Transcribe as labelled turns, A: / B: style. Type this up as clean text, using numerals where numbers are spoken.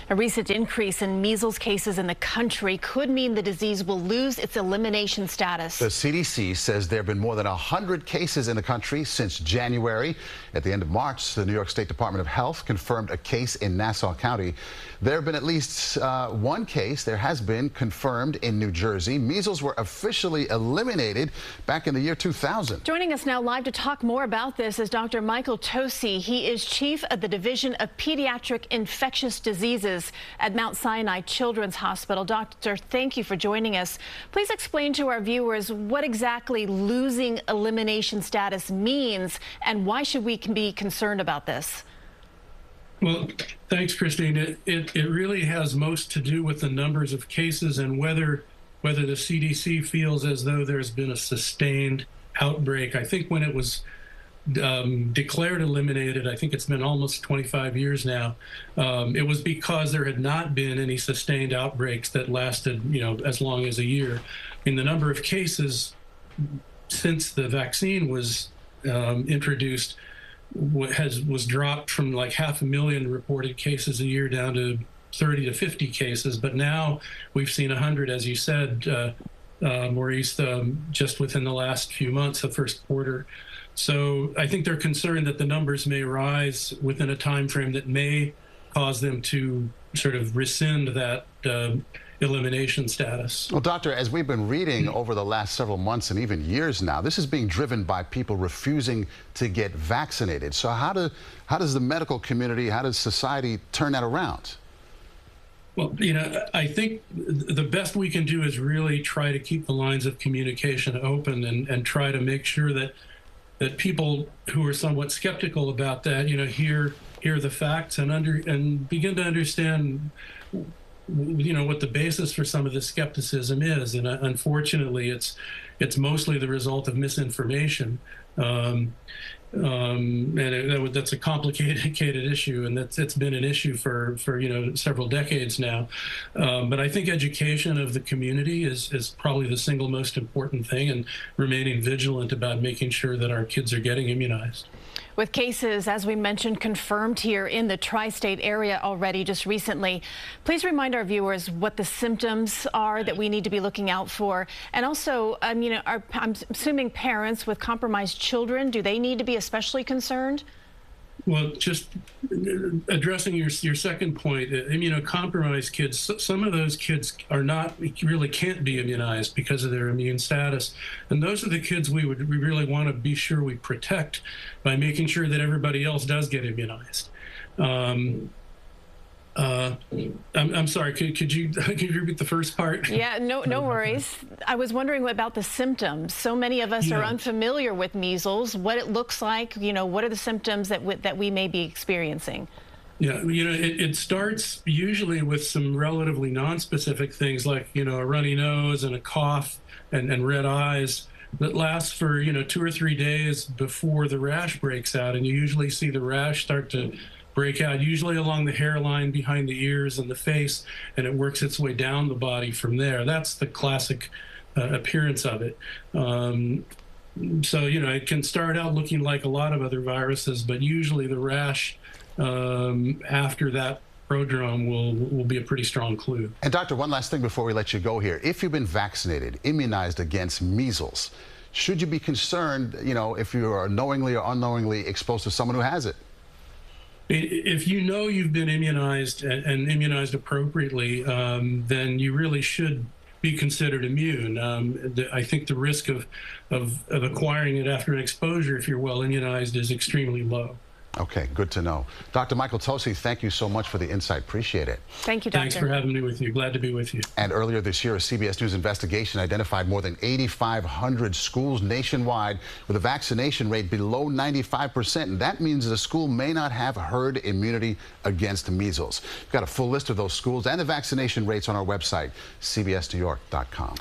A: A recent increase in measles cases in the country could mean the disease will lose its elimination status.
B: The CDC says there have been more than 100 cases in the country since January. At the end of March, the New York State Department of Health confirmed a case in Nassau County. There have been at least one case confirmed in New Jersey. Measles were officially eliminated back in the year 2000.
A: Joining us now live to talk more about this is Dr. Michael Tosi. He is chief of the Division of Pediatric Infectious Diseases at Mount Sinai Children's Hospital. Doctor, thank you for joining us. Please explain to our viewers what exactly losing elimination status means and why should we be concerned about this?
C: Well, thanks, Christine. It really has most to do with the numbers of cases and whether the CDC feels as though there's been a sustained outbreak. I think when it was declared eliminated, I think it's been almost 25 years now, it was because there had not been any sustained outbreaks that lasted, as long as a year. I mean, the number of cases since the vaccine was introduced was dropped from like 500,000 reported cases a year down to 30 to 50 cases. But now we've seen 100, as you said, Maurice, just within the last few months, the first quarter. So I think they're concerned that the numbers may rise within a time frame that may cause them to sort of rescind that elimination status.
B: Well, doctor, as we've been reading over the last several months and even years now, this is being driven by people refusing to get vaccinated. So how does the medical community, how does society turn that around?
C: Well, I think the best we can do is really try to keep the lines of communication open and try to make sure that people who are somewhat skeptical about that, hear the facts and begin to understand, what the basis for some of the skepticism is. And unfortunately, it's mostly the result of misinformation. And that's a complicated issue, and it's been an issue for several decades now. But I think education of the community is probably the single most important thing, and remaining vigilant about making sure that our kids are getting immunized.
A: With cases, as we mentioned, confirmed here in the tri-state area already just recently, please remind our viewers what the symptoms are that we need to be looking out for. And also, I'm assuming parents with compromised children, do they need to be especially concerned?
C: Well, just addressing your second point, immunocompromised kids, some of those kids really can't be immunized because of their immune status. And those are the kids we really want to be sure we protect by making sure that everybody else does get immunized. I'm sorry, could you repeat the first part?
A: Yeah, no worries. I was wondering about the symptoms. So many of us are unfamiliar with measles, what it looks like, what are the symptoms that we may be experiencing?
C: Yeah, it starts usually with some relatively non-specific things like, a runny nose and a cough and red eyes that lasts for, 2 or 3 days before the rash breaks out. And you usually see the rash start to break out, usually along the hairline, behind the ears and the face, and it works its way down the body from there. That's the classic appearance of it. So, it can start out looking like a lot of other viruses, but usually the rash after that prodrome will be a pretty strong clue.
B: And doctor, one last thing before we let you go here. If you've been vaccinated, immunized against measles, should you be concerned, if you are knowingly or unknowingly exposed to someone who has it?
C: If you've been immunized and immunized appropriately, then you really should be considered immune. I think the risk of acquiring it after an exposure, if you're well immunized, is extremely low.
B: Okay, good to know. Dr. Michael Tosi, thank you so much for the insight. Appreciate it.
A: Thank you, Doctor.
C: Thanks for having me with you. Glad to be with you.
B: And earlier this year, a CBS News investigation identified more than 8,500 schools nationwide with a vaccination rate below 95%. And that means the school may not have herd immunity against measles. We've got a full list of those schools and the vaccination rates on our website, cbsnewyork.com.